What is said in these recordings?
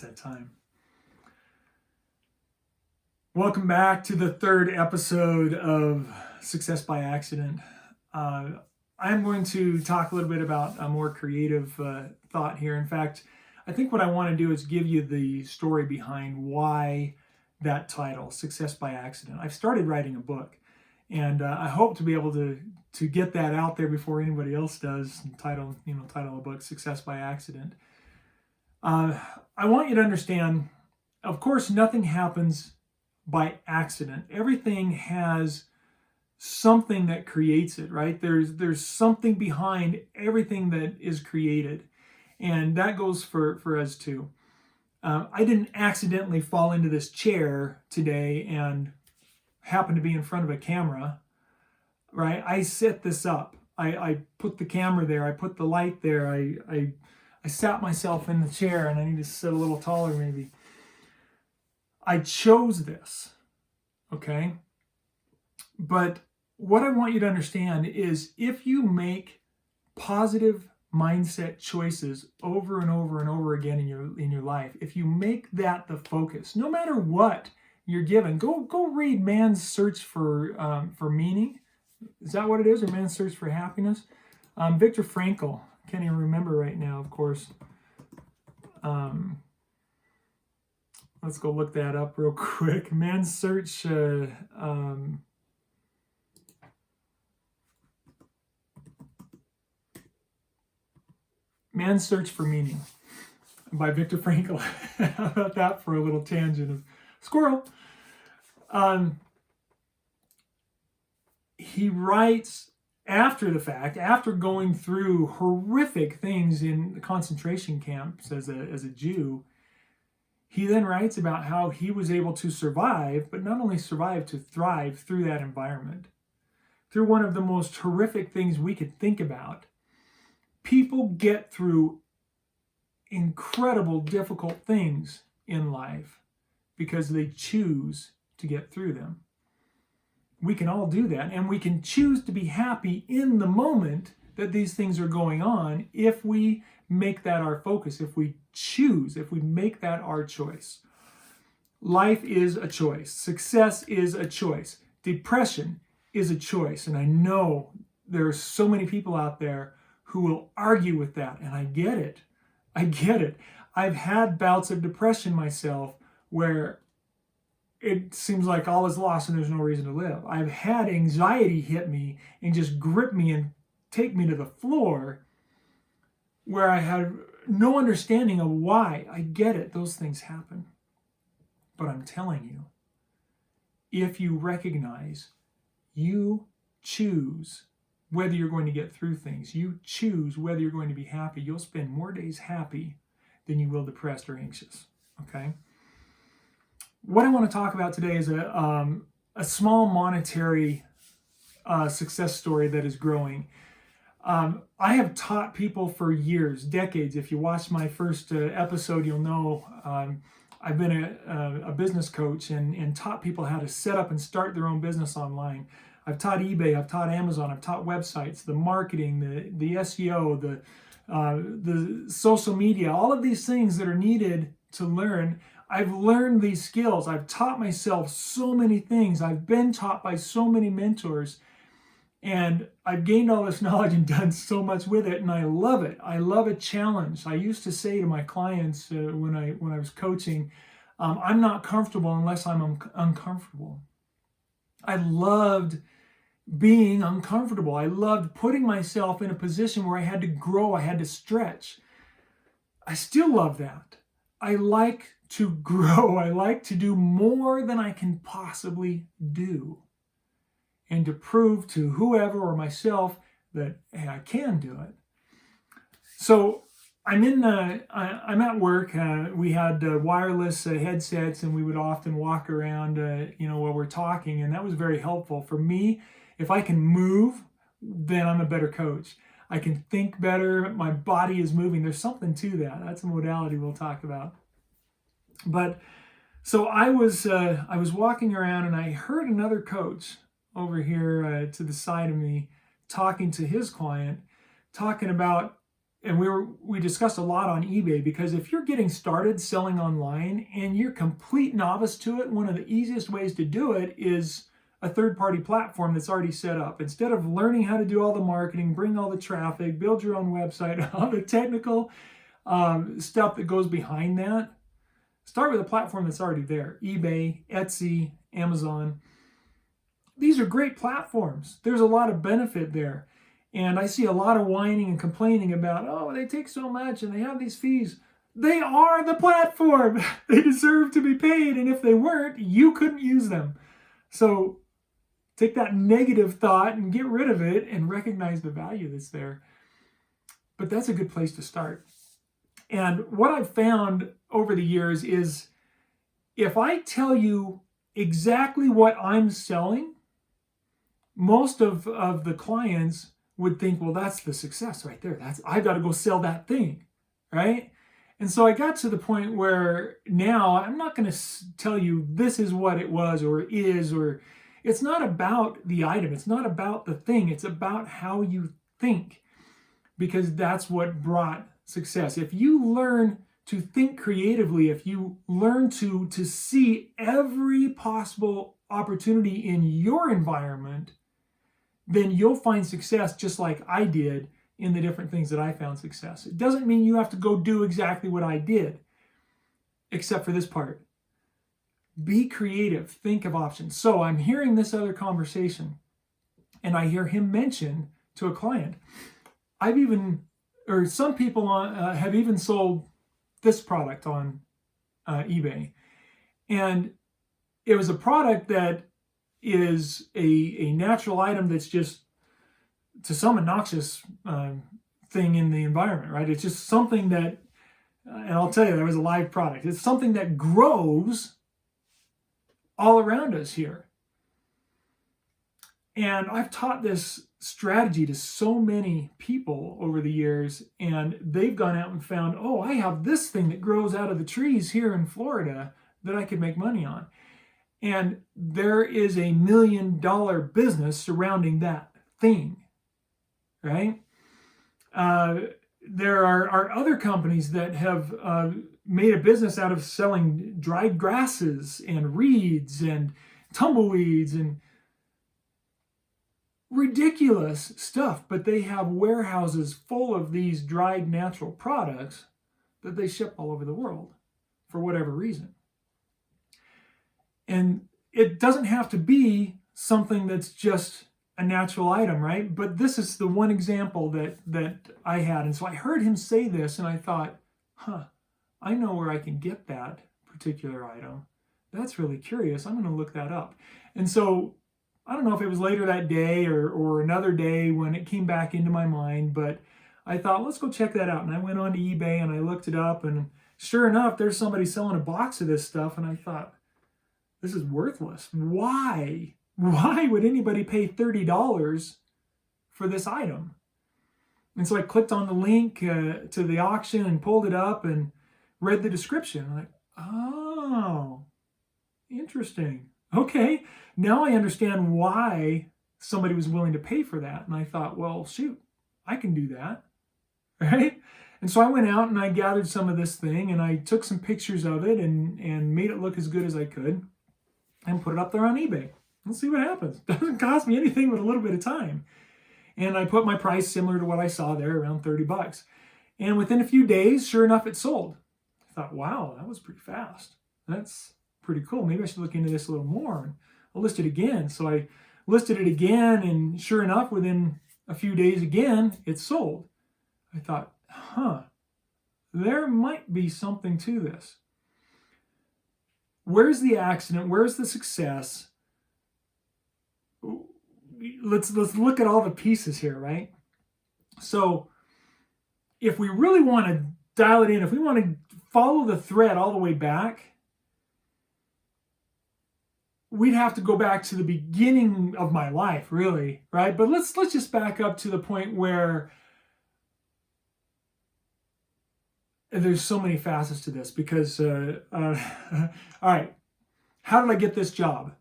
It's that time. Welcome back to the third episode of Success by Accident. I'm going to talk a little bit about a more creative thought here. In fact, I think what I want to do is give you the story behind why that title, Success by Accident. I've started writing a book, and I hope to be able to get that out there before anybody else does. Title the book Success by Accident. I want you to understand, of course, nothing happens by accident. Everything has something that creates it, right? There's something behind everything that is created, and that goes for us too. I didn't accidentally fall into this chair today and happen to be in front of a camera, right? I set this up. I put the camera there. I put the light there. I sat myself in the chair, and I need to sit a little taller maybe. I chose this, okay? But what I want you to understand is if you make positive mindset choices over and over and over again in your life, if you make that the focus, no matter what you're given, go read Man's Search for Meaning. Is that what it is, or Man's Search for Happiness? Viktor Frankl. Can't even remember right now, of course. Let's go look that up real quick. Man's Search. Man's Search for Meaning by Viktor Frankl. How about that for a little tangent of squirrel? He writes after the fact, after going through horrific things in the concentration camps as a Jew. He then writes about how he was able to survive, but not only survive, to thrive through that environment. Through one of the most horrific things we could think about. People get through incredible, difficult things in life because they choose to get through them. We can all do that, and we can choose to be happy in the moment that these things are going on if we make that our focus, if we make that our choice. Life is a choice. Success is a choice. Depression is a choice. And I know there are so many people out there who will argue with that, and I get it. I've had bouts of depression myself where it seems like all is lost and there's no reason to live. I've had anxiety hit me and just grip me and take me to the floor where I had no understanding of why. I get it. Those things happen. But I'm telling you, if you recognize, you choose whether you're going to get through things. You choose whether you're going to be happy. You'll spend more days happy than you will depressed or anxious. Okay? What I want to talk about today is a small monetary success story that is growing. I have taught people for years, decades. If you watched my first episode, you'll know I've been a business coach and taught people how to set up and start their own business online. I've taught eBay, I've taught Amazon, I've taught websites, the marketing, the SEO, the social media, all of these things that are needed to learn. I've learned these skills. I've taught myself so many things. I've been taught by so many mentors. And I've gained all this knowledge and done so much with it, and I love it. I love a challenge. I used to say to my clients when I was coaching, I'm not comfortable unless I'm uncomfortable. I loved being uncomfortable. I loved putting myself in a position where I had to grow, I had to stretch. I still love that. I like to grow. I like to do more than I can possibly do, and to prove to whoever or myself that, hey, I can do it. So I'm at work. We had wireless headsets, and we would often walk around, while we're talking, and that was very helpful for me. If I can move, then I'm a better coach. I can think better. My body is moving. There's something to that. That's a modality we'll talk about. But so I was walking around, and I heard another coach over here to the side of me talking to his client, talking about and we discussed a lot on eBay, because if you're getting started selling online and you're complete novice to it, one of the easiest ways to do it is a third-party platform that's already set up. Instead of learning how to do all the marketing, bring all the traffic, build your own website, all the technical stuff that goes behind that, start with a platform that's already there. eBay, Etsy, Amazon. These are great platforms. There's a lot of benefit there. And I see a lot of whining and complaining about, oh, they take so much and they have these fees. They are the platform. They deserve to be paid. And if they weren't, you couldn't use them. So take that negative thought and get rid of it and recognize the value that's there. But that's a good place to start. And what I've found over the years is, if I tell you exactly what I'm selling, most of the clients would think, well, that's the success right there. I've got to go sell that thing, right? And so I got to the point where now I'm not going to tell you this is what it was or is, or it's not about the item. It's not about the thing. It's about how you think, because that's what brought success. If you learn to think creatively, if you learn to see every possible opportunity in your environment, then you'll find success just like I did in the different things that I found success. It doesn't mean you have to go do exactly what I did, except for this part. Be creative, think of options. So I'm hearing this other conversation, and I hear him mention to a client, some people have even sold this product on eBay. And it was a product that is a natural item that's just, to some, a noxious thing in the environment, right? It's just something that, and I'll tell you, there was a live product. It's something that grows all around us here. And I've taught this strategy to so many people over the years, and they've gone out and found, oh, I have this thing that grows out of the trees here in Florida that I could make money on. And there is a $1 million business surrounding that thing, right? There are other companies that have made a business out of selling dried grasses and reeds and tumbleweeds and ridiculous stuff, but they have warehouses full of these dried natural products that they ship all over the world for whatever reason. And it doesn't have to be something that's just a natural item, right? But this is the one example that I had. And so I heard him say this, and I thought, I know where I can get that particular item. That's really curious. I'm going to look that up. And so I don't know if it was later that day or another day when it came back into my mind, but I thought, let's go check that out. And I went on to eBay and I looked it up, and sure enough, there's somebody selling a box of this stuff. And I thought, this is worthless. Why? Why would anybody pay $30 for this item? And so I clicked on the link to the auction and pulled it up and read the description. I'm like, oh, interesting. Okay, now I understand why somebody was willing to pay for that. And I thought, well, shoot, I can do that, right? And so I went out and I gathered some of this thing and I took some pictures of it and made it look as good as I could and put it up there on eBay. Let's see what happens. Doesn't cost me anything but a little bit of time. And I put my price similar to what I saw there, around $30. And within a few days, sure enough, it sold. I thought, wow, that was pretty fast. That's pretty cool. Maybe I should look into this a little more. And I'll list it again. So I listed it again, and sure enough, within a few days again, it sold. I thought, there might be something to this. Where's the accident? Where's the success? Let's look at all the pieces here, right? So if we really want to dial it in, if we want to follow the thread all the way back, we'd have to go back to the beginning of my life, really, right? But let's just back up to the point where there's so many facets to this, because all right, how did I get this job?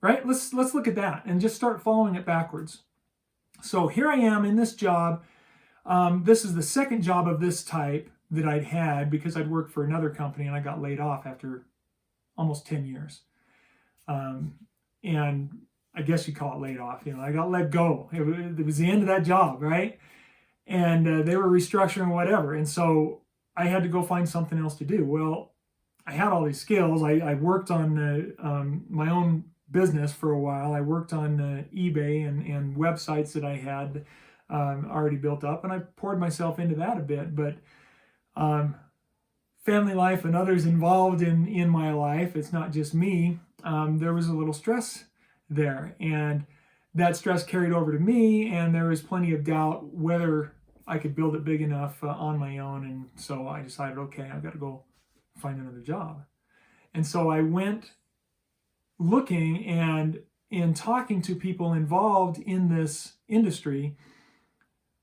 Right? Let's look at that and just start following it backwards. So here I am in this job. This is the second job of this type that I'd had because I'd worked for another company and I got laid off after almost 10 years. And I guess you call it laid off. I got let go. It was the end of that job, right? And they were restructuring or whatever. And so I had to go find something else to do. Well, I had all these skills. I worked on my own business for a while. I worked on eBay and websites that I had already built up, and I poured myself into that a bit. But family life and others involved in my life, it's not just me, there was a little stress there. And that stress carried over to me, and there was plenty of doubt whether I could build it big enough on my own. And so I decided, okay, I've got to go find another job. And so I went looking, and in talking to people involved in this industry,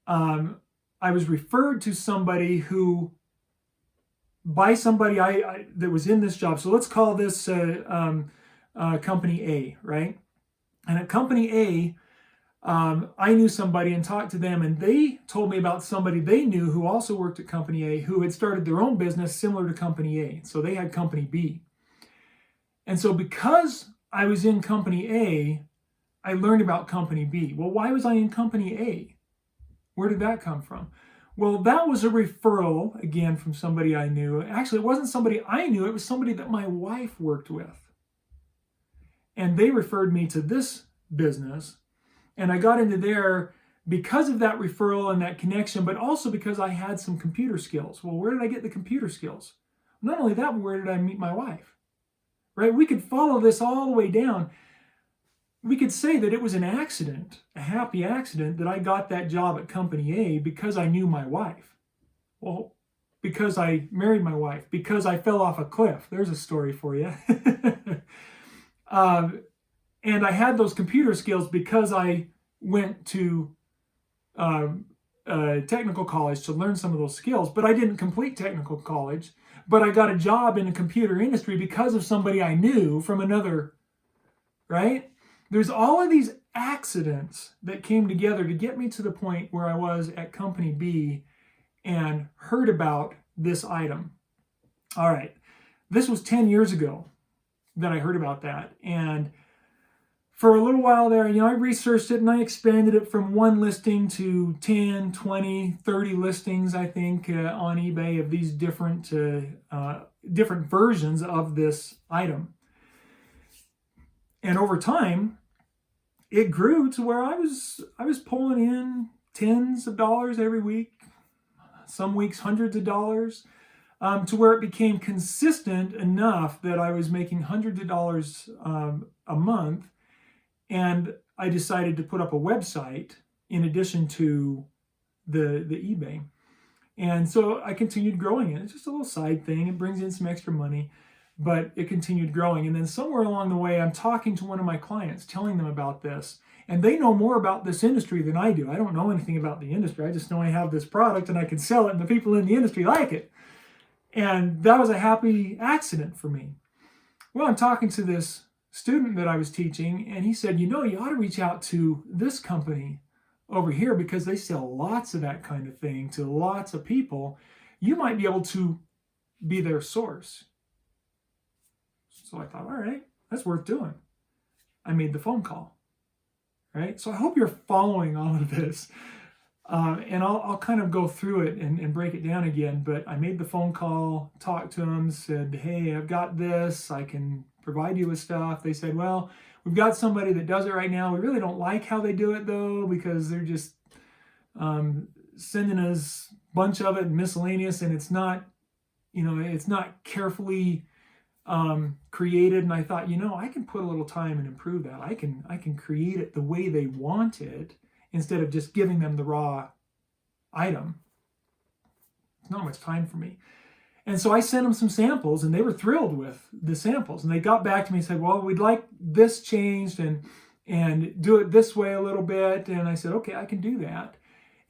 I was referred to somebody who, by somebody I that was in this job. So let's call this company A, right? And at company A, I knew somebody and talked to them, and they told me about somebody they knew who also worked at company A, who had started their own business similar to company A. So they had company B. And so because I was in company A, I learned about company B. Well, why was I in company A? Where did that come from? Well, that was a referral, again, from somebody I knew. Actually, it wasn't somebody I knew. It was somebody that my wife worked with. And they referred me to this business. And I got into there because of that referral and that connection, but also because I had some computer skills. Well, where did I get the computer skills? Not only that, but where did I meet my wife? Right? We could follow this all the way down. We could say that it was an accident, a happy accident, that I got that job at company A because I knew my wife. Well, because I married my wife, because I fell off a cliff. There's a story for you. And I had those computer skills because I went to technical college to learn some of those skills, but I didn't complete technical college. But I got a job in the computer industry because of somebody I knew from another, right? There's all of these accidents that came together to get me to the point where I was at company B and heard about this item. All right, this was 10 years ago that I heard about that. And for a little while there, I researched it and I expanded it from one listing to 10, 20, 30 listings, I think, on eBay of these different versions of this item. And over time, it grew to where I was pulling in tens of dollars every week, some weeks hundreds of dollars, to where it became consistent enough that I was making hundreds of dollars a month. And I decided to put up a website in addition to the eBay. And so I continued growing it. It's just a little side thing. It brings in some extra money, but it continued growing. And then somewhere along the way, I'm talking to one of my clients, telling them about this. And they know more about this industry than I do. I don't know anything about the industry. I just know I have this product and I can sell it and the people in the industry like it. And that was a happy accident for me. Well, I'm talking to this student that I was teaching, and he said, you ought to reach out to this company over here because they sell lots of that kind of thing to lots of people. You might be able to be their source. So I thought, all right, that's worth doing. I made the phone call, right? So I hope you're following all of this. And I'll kind of go through it and break it down again. But I made the phone call, talked to them, said, hey, I've got this. I can provide you with stuff. They said, well, we've got somebody that does it right now. We really don't like how they do it, though, because they're just sending us a bunch of it miscellaneous, and it's not, it's not carefully created. And I thought, I can put a little time and improve that. I can create it the way they want it instead of just giving them the raw item. It's not much time for me. And so I sent them some samples, and they were thrilled with the samples. And they got back to me and said, well, we'd like this changed and do it this way a little bit. And I said, okay, I can do that.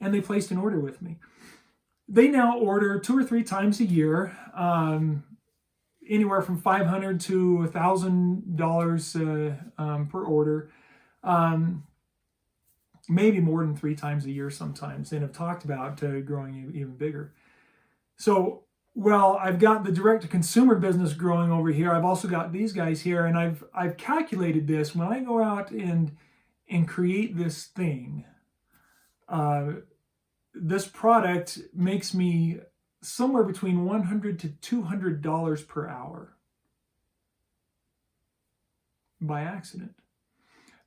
And they placed an order with me. They now order 2 or 3 times a year, anywhere from $500 to $1,000 per order. maybe more than 3 times a year sometimes, and have talked about growing even bigger. So, well, I've got the direct-to-consumer business growing over here. I've also got these guys here, and I've calculated this. When I go out and create this thing, this product makes me somewhere between $100 to $200 per hour by accident.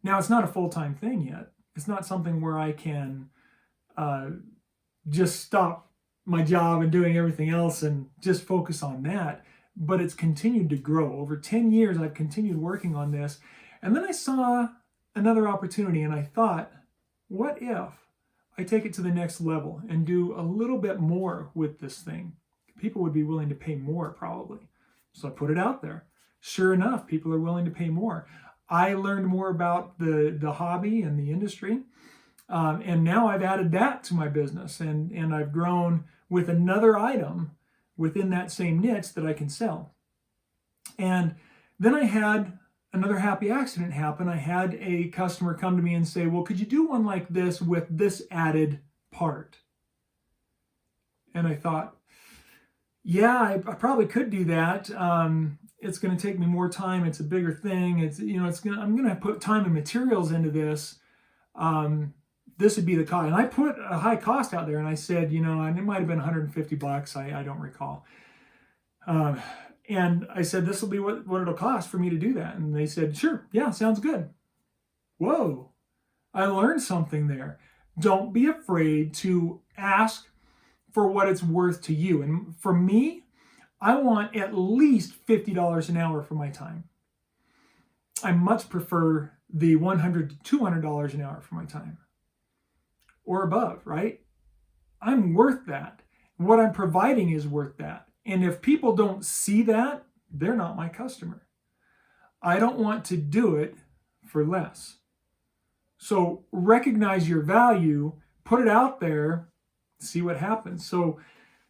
Now, it's not a full-time thing yet. It's not something where I can just stop my job and doing everything else and just focus on that. But it's continued to grow. Over 10 years, I've continued working on this. And then I saw another opportunity, and I thought, what if I take it to the next level and do a little bit more with this thing? People would be willing to pay more, probably. So I put it out there. Sure enough, people are willing to pay more. I learned more about the hobby and the industry. And now I've added that to my business, and I've grown with another item within that same niche that I can sell. And then I had another happy accident happen. I had a customer come to me and say, well, could you do one like this with this added part? And I thought, yeah, I probably could do that. It's going to take me more time. It's a bigger thing. I'm going to put time and materials into this. This would be the cost. And I put a high cost out there, and I said, and it might have been $150. I don't recall. And I said, this will be what it'll cost for me to do that. And they said, sure. Yeah, sounds good. Whoa, I learned something there. Don't be afraid to ask for what it's worth to you. And for me, I want at least $50 an hour for my time. I much prefer the $100 to $200 an hour for my time or above, right? I'm worth that. What I'm providing is worth that. And if people don't see that, they're not my customer. I don't want to do it for less. So recognize your value, put it out there, see what happens. So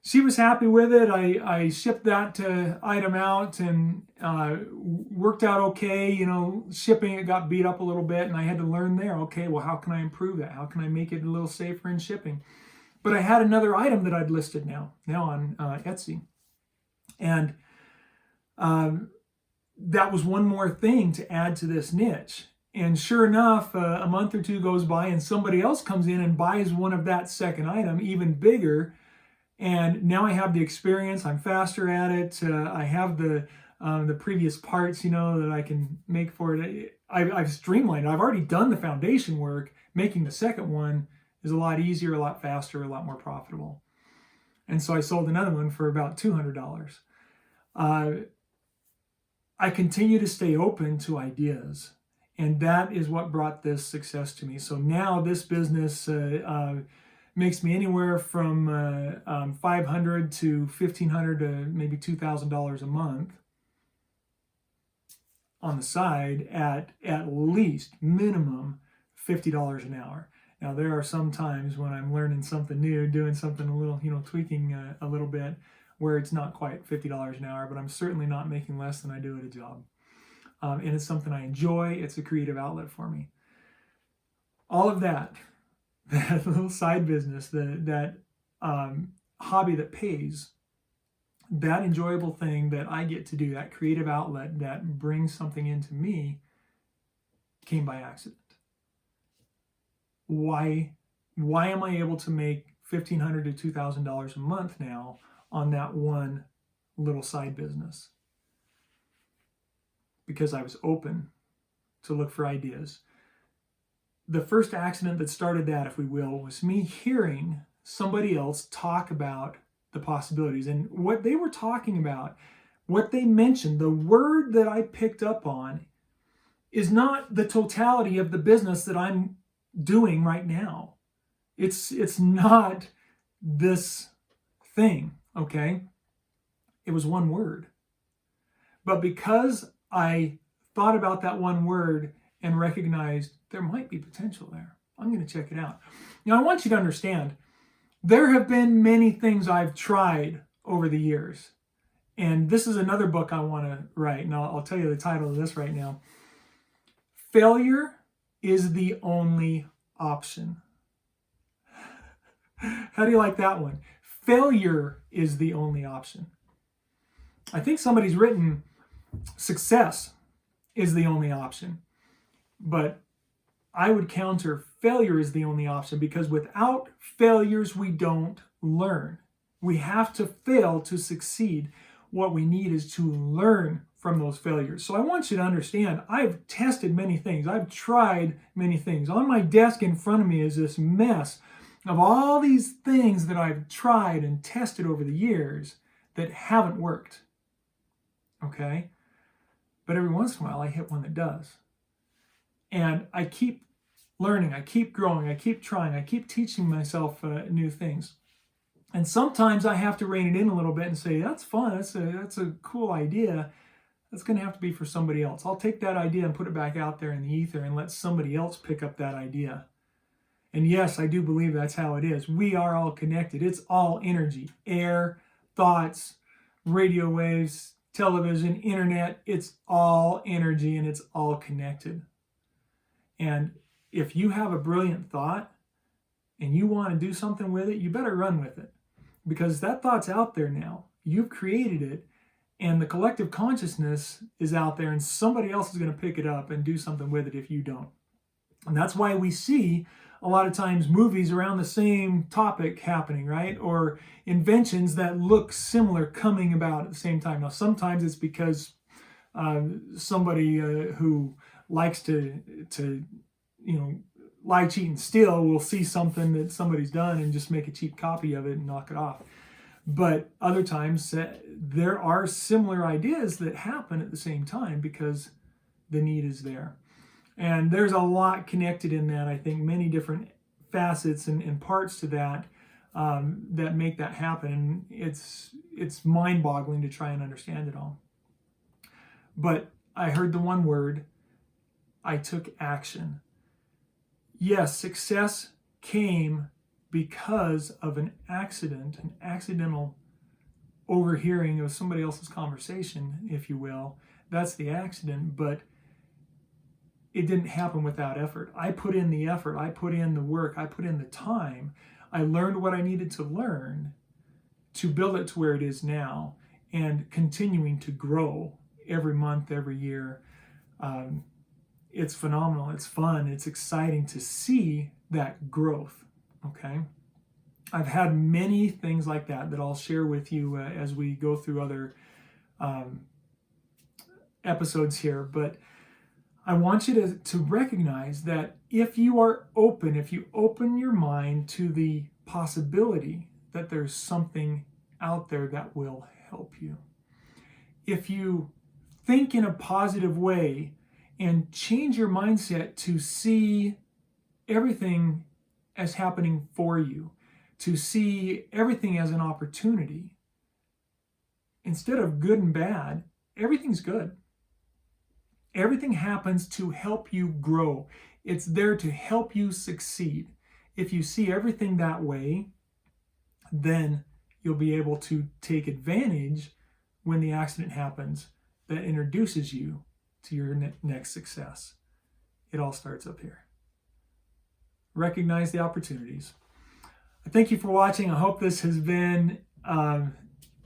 she was happy with it. I shipped that item out, and worked out okay. Shipping, it got beat up a little bit, and I had to learn there. Okay, well, how can I improve that? How can I make it a little safer in shipping? But I had another item that I'd listed now on Etsy. And that was one more thing to add to this niche. And sure enough, a month or two goes by, and somebody else comes in and buys one of that second item, even bigger. And now I have the experience. I'm faster at it. I have the previous parts, that I can make for it. I've streamlined. I've already done the foundation work. Making the second one is a lot easier, a lot faster, a lot more profitable. And so I sold another one for about $200. I continue to stay open to ideas, and that is what brought this success to me. So now this business makes me anywhere from $500 to $1,500 to maybe $2,000 a month on the side at least minimum $50 an hour. Now, there are some times when I'm learning something new, doing something a little, tweaking a little bit, where it's not quite $50 an hour, but I'm certainly not making less than I do at a job. And it's something I enjoy. It's a creative outlet for me. All of that little side business, that hobby that pays, that enjoyable thing that I get to do, that creative outlet that brings something into me, came by accident. Why am I able to make $1,500 to $2,000 a month now on that one little side business? Because I was open to look for ideas. The first accident that started that, if we will, was me hearing somebody else talk about the possibilities. And what they were talking about, what they mentioned, the word that I picked up on is not the totality of the business that I'm doing right now. It's not this thing, okay? It was one word. But because I thought about that one word and recognized there might be potential there, I'm going to check it out. Now, I want you to understand, there have been many things I've tried over the years. And this is another book I want to write. And I'll tell you the title of this right now. Failure is the only option. How do you like that one? Failure is the only option. I think somebody's written success is the only option. But I would counter failure is the only option, because without failures, we don't learn. We have to fail to succeed. What we need is to learn from those failures. So I want you to understand, I've tested many things. I've tried many things. On my desk in front of me is this mess of all these things that I've tried and tested over the years that haven't worked. Okay? But every once in a while, I hit one that does. And I keep learning, I keep growing, I keep trying, I keep teaching myself new things. And sometimes I have to rein it in a little bit and say, that's fun, that's a cool idea. That's going to have to be for somebody else. I'll take that idea and put it back out there in the ether and let somebody else pick up that idea. And yes, I do believe that's how it is. We are all connected. It's all energy, air, thoughts, radio waves, television, internet. It's all energy and it's all connected. And if you have a brilliant thought and you want to do something with it, you better run with it, because that thought's out there now. You've created it, and the collective consciousness is out there, and somebody else is going to pick it up and do something with it if you don't. And that's why we see a lot of times movies around the same topic happening, right? Or inventions that look similar coming about at the same time. Now, sometimes it's because somebody who likes to lie, cheat, and steal will see something that somebody's done and just make a cheap copy of it and knock it off. But other times there are similar ideas that happen at the same time because the need is there. And there's a lot connected in that. I think many different facets and parts to that that make that happen. It's mind-boggling to try and understand it all. But I heard the one word, I took action. Yes, success came because of an accident, an accidental overhearing of somebody else's conversation, if you will. That's the accident, but it didn't happen without effort. I put in the effort, I put in the work, I put in the time. I learned what I needed to learn to build it to where it is now, and continuing to grow every month, every year. It's phenomenal. It's fun. It's exciting to see that growth. Okay. I've had many things like that I'll share with you as we go through other episodes here. But I want you to recognize that if you are open, if you open your mind to the possibility that there's something out there that will help you, if you think in a positive way and change your mindset to see everything as happening for you, to see everything as an opportunity, instead of good and bad, everything's good. Everything happens to help you grow. It's there to help you succeed. If you see everything that way, then you'll be able to take advantage when the accident happens that introduces you to your next success. It all starts up here. Recognize the opportunities. I thank you for watching. I hope this has been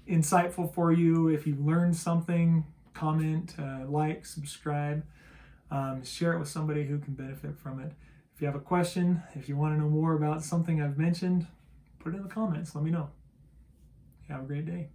insightful for you. If you learned something, comment, like, subscribe, share it with somebody who can benefit from it. If you have a question, if you want to know more about something I've mentioned, put it in the comments. Let me know. Have a great day.